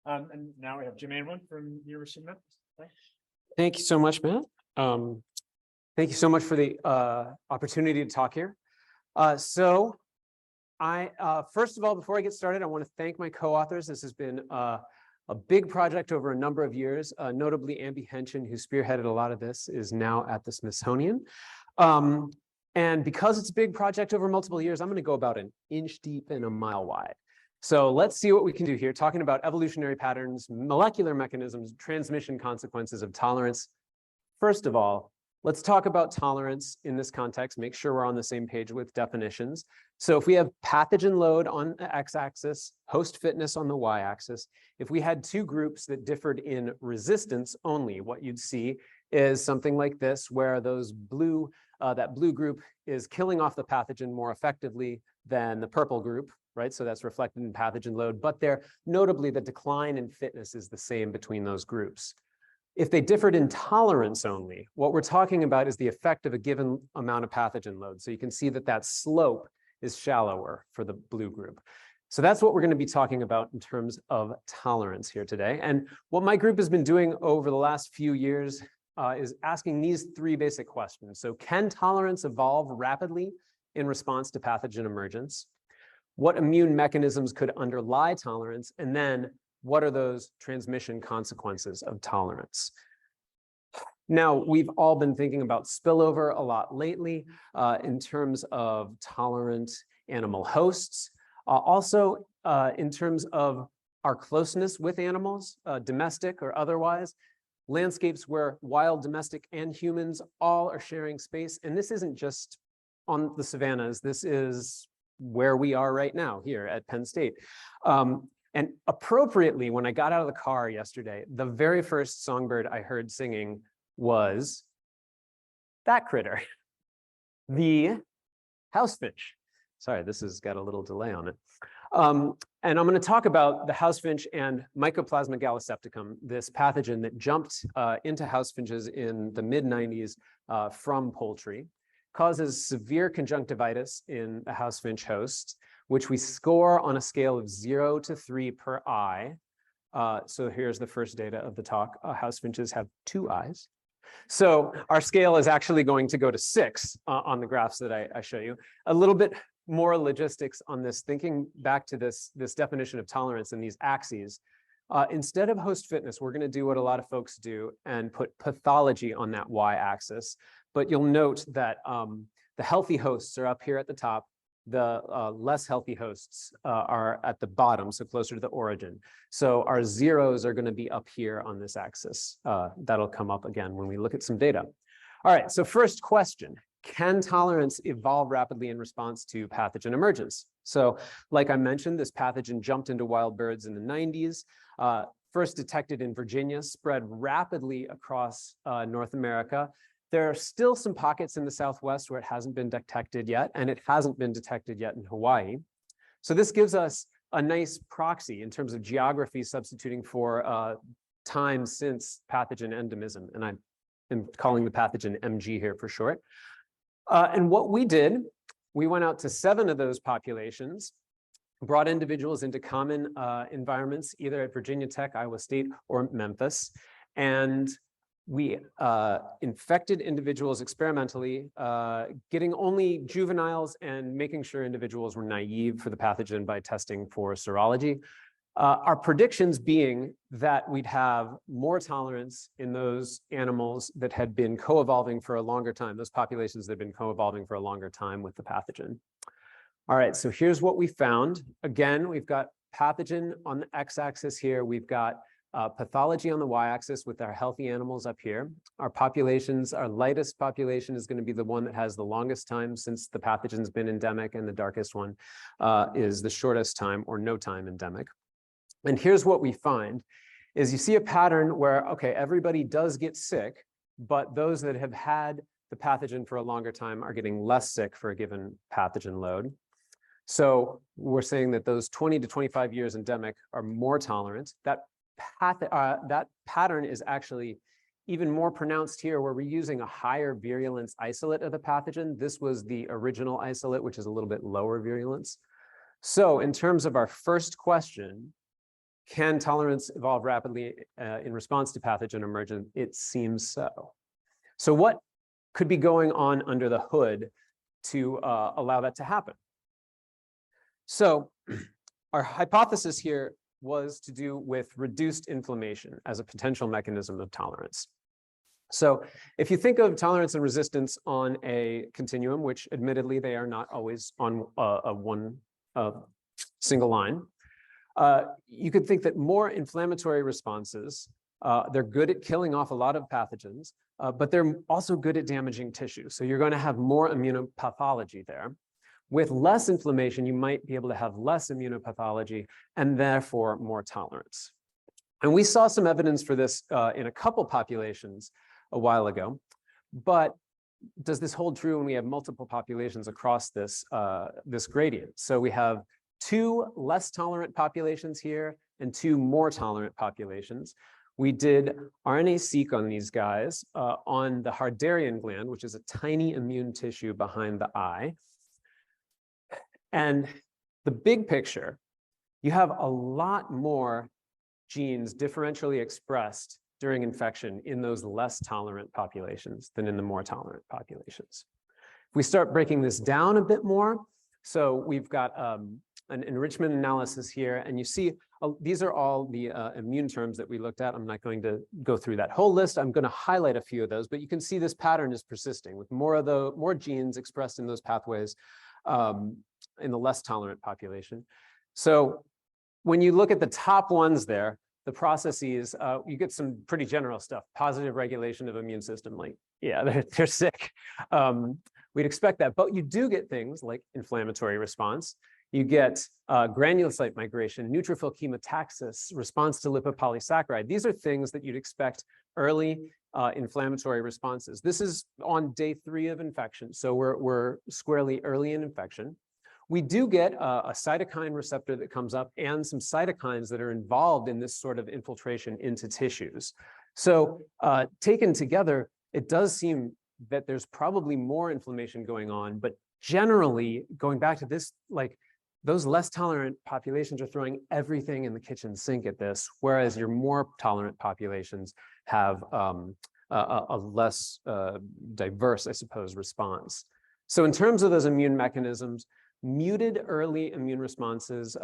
And now we have Jim Adelman from University of Memphis. Thanks. Thank you so much, Matt. Thank you so much for the opportunity to talk here. First of all, before I get started, I want to thank my co-authors. This has been a big project over a number of years. Notably, Amby Henchen, who spearheaded a lot of this, is now at the Smithsonian. And because it's a big project over multiple years, I'm going to go about an inch deep and a mile wide. So let's see what we can do here, talking about evolutionary patterns, molecular mechanisms, transmission consequences of tolerance. First of all, let's talk about tolerance in this context, make sure we're on the same page with definitions. So if we have pathogen load on the x-axis, host fitness on the y-axis, if we had two groups that differed in resistance only, what you'd see is something like this, where those that blue group is killing off the pathogen more effectively than the purple group, right? So that's reflected in pathogen load, but notably the decline in fitness is the same between those groups. If they differed in tolerance only, what we're talking about is the effect of a given amount of pathogen load. So you can see that that slope is shallower for the blue group. So that's what we're going to be talking about in terms of tolerance here today. And what my group has been doing over the last few years is asking these three basic questions. So can tolerance evolve rapidly in response to pathogen emergence? What immune mechanisms could underlie tolerance? And then what are those transmission consequences of tolerance? Now, we've all been thinking about spillover a lot lately in terms of tolerant animal hosts. Also, in terms of our closeness with animals, domestic or otherwise, landscapes where wild, domestic, and humans all are sharing space. And this isn't just on the savannas. This is where we are right now here at Penn State. And appropriately, when I got out of the car yesterday, the very first songbird I heard singing was that critter, the housefinch. Sorry, this has got a little delay on it. And I'm going to talk about the housefinch and Mycoplasma gallisepticum, this pathogen that jumped into housefinches in the mid-90s from poultry, causes severe conjunctivitis in the housefinch host, which we score on a scale of 0 to 3 per eye. So here's the first data of the talk. Housefinches have 2 eyes. So our scale is actually going to go to 6 on the graphs that I show you. A little bit more logistics on this, thinking back to this definition of tolerance and these axes. Instead of host fitness, we're going to do what a lot of folks do and put pathology on that y-axis. But you'll note that the healthy hosts are up here at the top. The less healthy hosts are at the bottom, so closer to the origin. So our zeros are going to be up here on this axis. That'll come up again when we look at some data. All right, so first question. Can tolerance evolve rapidly in response to pathogen emergence? So like I mentioned, this pathogen jumped into wild birds in the 90s, first detected in Virginia, spread rapidly across North America. There are still some pockets in the Southwest where it hasn't been detected yet, and it hasn't been detected yet in Hawaii. So this gives us a nice proxy in terms of geography substituting for time since pathogen endemism, and I'm calling the pathogen MG here for short. And what we did, we went out to 7 of those populations, brought individuals into common environments, either at Virginia Tech, Iowa State, or Memphis, and we infected individuals experimentally, getting only juveniles and making sure individuals were naive for the pathogen by testing for serology. Our predictions being that we'd have more tolerance in those animals that had been co-evolving for a longer time, those populations that had been co-evolving for a longer time with the pathogen. All right, so here's what we found. Again, we've got pathogen on the x-axis here. We've got pathology on the y-axis with our healthy animals up here. Our populations, our lightest population is going to be the one that has the longest time since the pathogen's been endemic, and the darkest one is the shortest time or no time endemic. And here's what we find is you see a pattern where, okay, everybody does get sick, but those that have had the pathogen for a longer time are getting less sick for a given pathogen load. So we're saying that those 20 to 25 years endemic are more tolerant. That pattern is actually even more pronounced here, where we're using a higher virulence isolate of the pathogen. This was the original isolate, which is a little bit lower virulence. So in terms of our first question, Can tolerance evolve rapidly in response to pathogen emergence? It seems so. So what could be going on under the hood to allow that to happen? So our hypothesis here was to do with reduced inflammation as a potential mechanism of tolerance. So if you think of tolerance and resistance on a continuum, which admittedly they are not always on one single line, you could think that more inflammatory responses, they're good at killing off a lot of pathogens, but they're also good at damaging tissue. So you're going to have more immunopathology there. With less inflammation, you might be able to have less immunopathology and therefore more tolerance. And we saw some evidence for this in a couple populations a while ago, but does this hold true when we have multiple populations across this, this gradient? So we have 2 less tolerant populations here and 2 more tolerant populations. We did RNA-seq on these guys on the Harderian gland, which is a tiny immune tissue behind the eye. And the big picture, you have a lot more genes differentially expressed during infection in those less tolerant populations than in the more tolerant populations. If we start breaking this down a bit more, so we've got an enrichment analysis here, and you see these are all the immune terms that we looked at. I'm not going to go through that whole list. I'm going to highlight a few of those, but you can see this pattern is persisting with more genes expressed in those pathways in the less tolerant population. So when you look at the top ones there, the processes, you get some pretty general stuff. Positive regulation of immune system, like, yeah, they're sick. We'd expect that, but you do get things like inflammatory response. You get granulocyte migration, neutrophil chemotaxis, response to lipopolysaccharide. These are things that you'd expect early inflammatory responses. This is on day 3 of infection, so we're squarely early in infection. We do get a cytokine receptor that comes up and some cytokines that are involved in this sort of infiltration into tissues. So taken together, it does seem that there's probably more inflammation going on, but generally, going back to this, like those less tolerant populations are throwing everything in the kitchen sink at this, whereas your more tolerant populations have a less diverse, I suppose, response. So in terms of those immune mechanisms, muted early immune responses,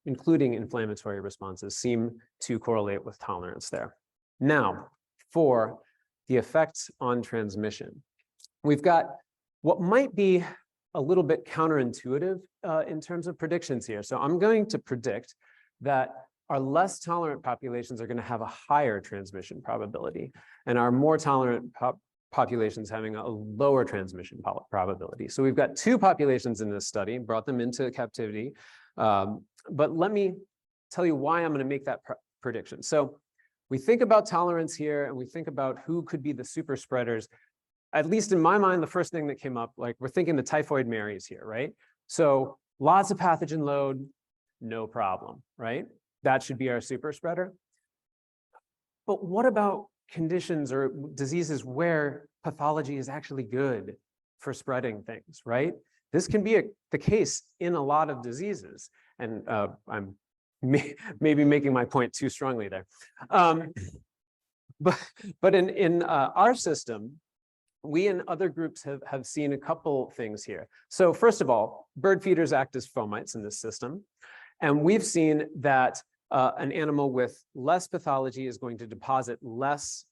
including inflammatory responses, seem to correlate with tolerance there. Now, for the effects on transmission, we've got what might be a little bit counterintuitive in terms of predictions here. So I'm going to predict that our less tolerant populations are going to have a higher transmission probability, and our more tolerant populations having a lower transmission probability. So we've got 2 populations in this study, brought them into captivity. But let me tell you why I'm going to make that prediction. So we think about tolerance here, and we think about who could be the super spreaders. At least in my mind, the first thing that came up, like we're thinking the typhoid Marys here, right? So lots of pathogen load, no problem, right? That should be our super spreader. But what about conditions or diseases where pathology is actually good for spreading things, right? This can be the case in a lot of diseases. And I'm maybe making my point too strongly there. But in our system, we and other groups have seen a couple things here. So first of all, bird feeders act as fomites in this system. And we've seen that an animal with less pathology is going to deposit less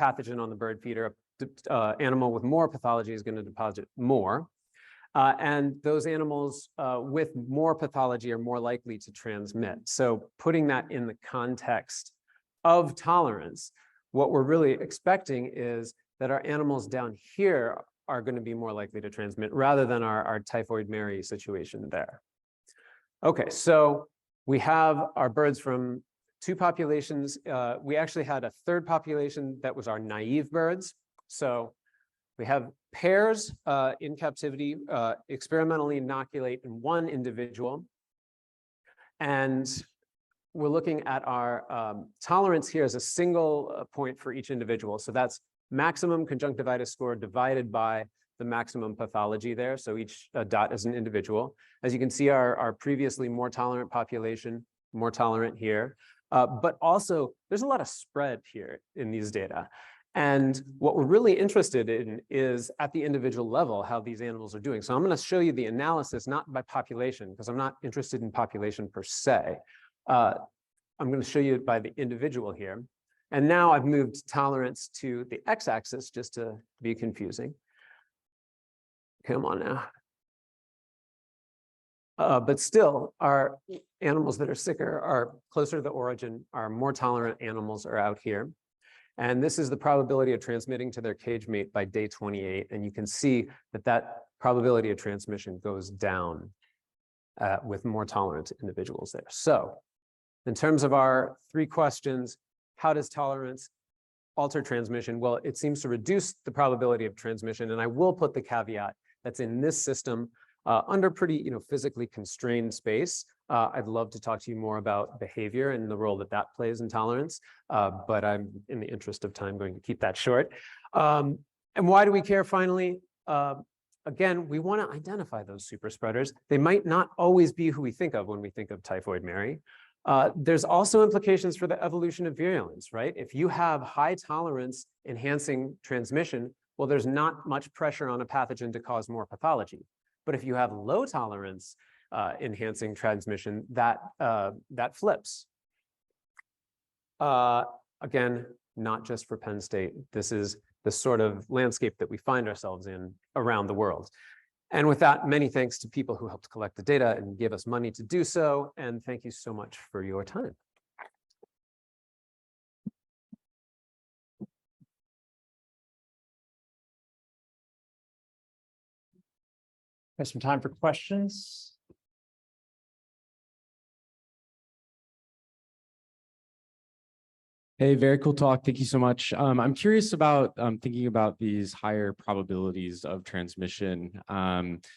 pathogen on the bird feeder. Animal with more pathology is going to deposit more. And those animals with more pathology are more likely to transmit. So putting that in the context of tolerance, what we're really expecting is that our animals down here are going to be more likely to transmit rather than our typhoid Mary situation there. Okay, so we have our birds from 2 populations. We actually had a 3rd population that was our naive birds. So we have pairs in captivity, experimentally inoculate in 1 individual. And we're looking at our tolerance here as a single point for each individual. So that's maximum conjunctivitis score divided by the maximum pathology there. So each dot is an individual. As you can see, our previously more tolerant population, more tolerant here. But also, there's a lot of spread here in these data. And what we're really interested in is at the individual level, how these animals are doing. So I'm going to show you the analysis, not by population, because I'm not interested in population per se. I'm going to show you by the individual here. And now I've moved tolerance to the x-axis just to be confusing. Come on now. But still, our animals that are sicker are closer to the origin. Our more tolerant animals are out here. And this is the probability of transmitting to their cage mate by day 28. And you can see that that probability of transmission goes down with more tolerant individuals there. So in terms of our 3 questions, how does tolerance alter transmission? Well, it seems to reduce the probability of transmission. And I will put the caveat that's in this system under pretty physically constrained space. I'd love to talk to you more about behavior and the role that that plays in tolerance, but I'm, in the interest of time, going to keep that short. And why do we care, finally? Again, we want to identify those super spreaders. They might not always be who we think of when we think of typhoid Mary. There's also implications for the evolution of virulence, right? If you have high tolerance enhancing transmission, well, there's not much pressure on a pathogen to cause more pathology. But if you have low tolerance enhancing transmission, that flips. Again, not just for Penn State. This is the sort of landscape that we find ourselves in around the world. And with that, many thanks to people who helped collect the data and give us money to do so. And thank you so much for your time. Have some time for questions. Hey, very cool talk. Thank you so much. I'm curious about thinking about these higher probabilities of transmission.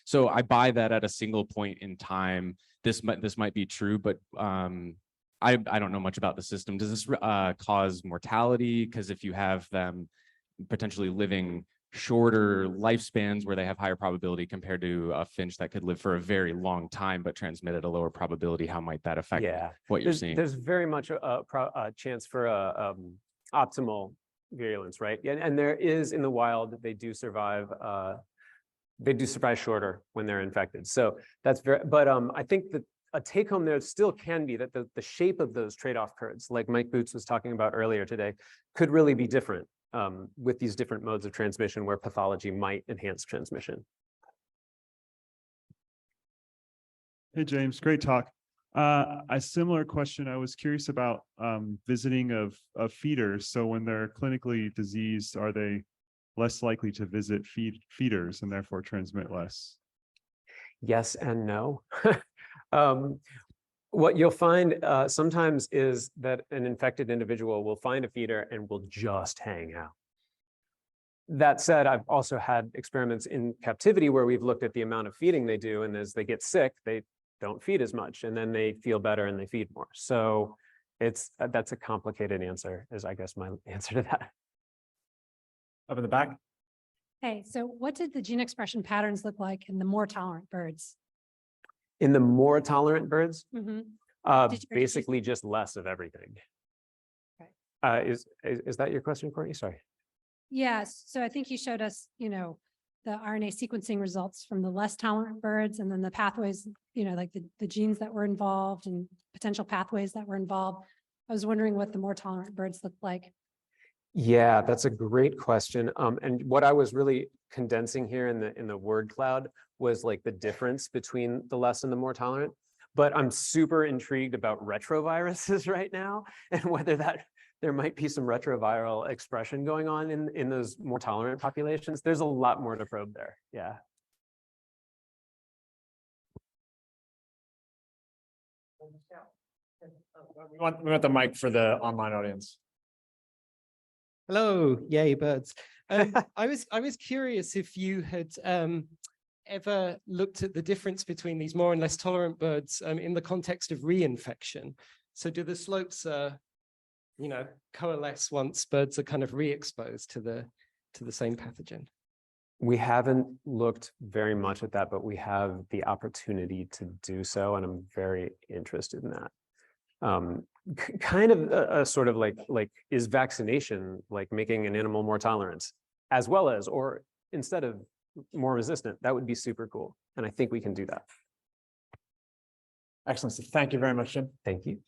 So I buy that at a single point in time, this might be true, but I don't know much about the system. Does this cause mortality? Because if you have them potentially living shorter lifespans where they have higher probability compared to a finch that could live for a very long time but transmit at a lower probability, how might that affect what you're seeing? There's very much a chance for optimal virulence, right? And there is in the wild, they do survive shorter when they're infected. So that's very, but I think that a take home there still can be that the shape of those trade-off curves, like Mike Boots was talking about earlier today, could really be different with these different modes of transmission where pathology might enhance transmission. Hey, James, great talk. A similar question. I was curious about visiting of feeders. So when they're clinically diseased, are they less likely to visit feeders and therefore transmit less? Yes and no. What you'll find sometimes is that an infected individual will find a feeder and will just hang out. That said, I've also had experiments in captivity where we've looked at the amount of feeding they do, and as they get sick, they don't feed as much, and then they feel better and they feed more. So that's a complicated answer, is I guess my answer to that. Up in the back. Hey, so what did the gene expression patterns look like in the more tolerant birds? In the more tolerant birds, Mm-hmm. basically just less of everything. Okay. Is that your question, Courtney? Sorry. Yes. So I think you showed us, the RNA sequencing results from the less tolerant birds, and then the pathways, like the genes that were involved and potential pathways that were involved. I was wondering what the more tolerant birds looked like. Yeah, that's a great question. And what I was really condensing here in the word cloud was like the difference between the less and the more tolerant. But I'm super intrigued about retroviruses right now, and whether there might be some retroviral expression going on in those more tolerant populations. There's a lot more to probe there. Yeah. We want the mic for the online audience. Hello, yay birds. I was curious if you had ever looked at the difference between these more and less tolerant birds in the context of reinfection. So do the slopes coalesce once birds are kind of re-exposed to the same pathogen? We haven't looked very much at that, but we have the opportunity to do so, and I'm very interested in that. kind of a sort of like, is vaccination like making an animal more tolerant as well as, or instead of more resistant? That would be super cool. And I think we can do that. Excellent. So thank you very much, Jim. Thank you.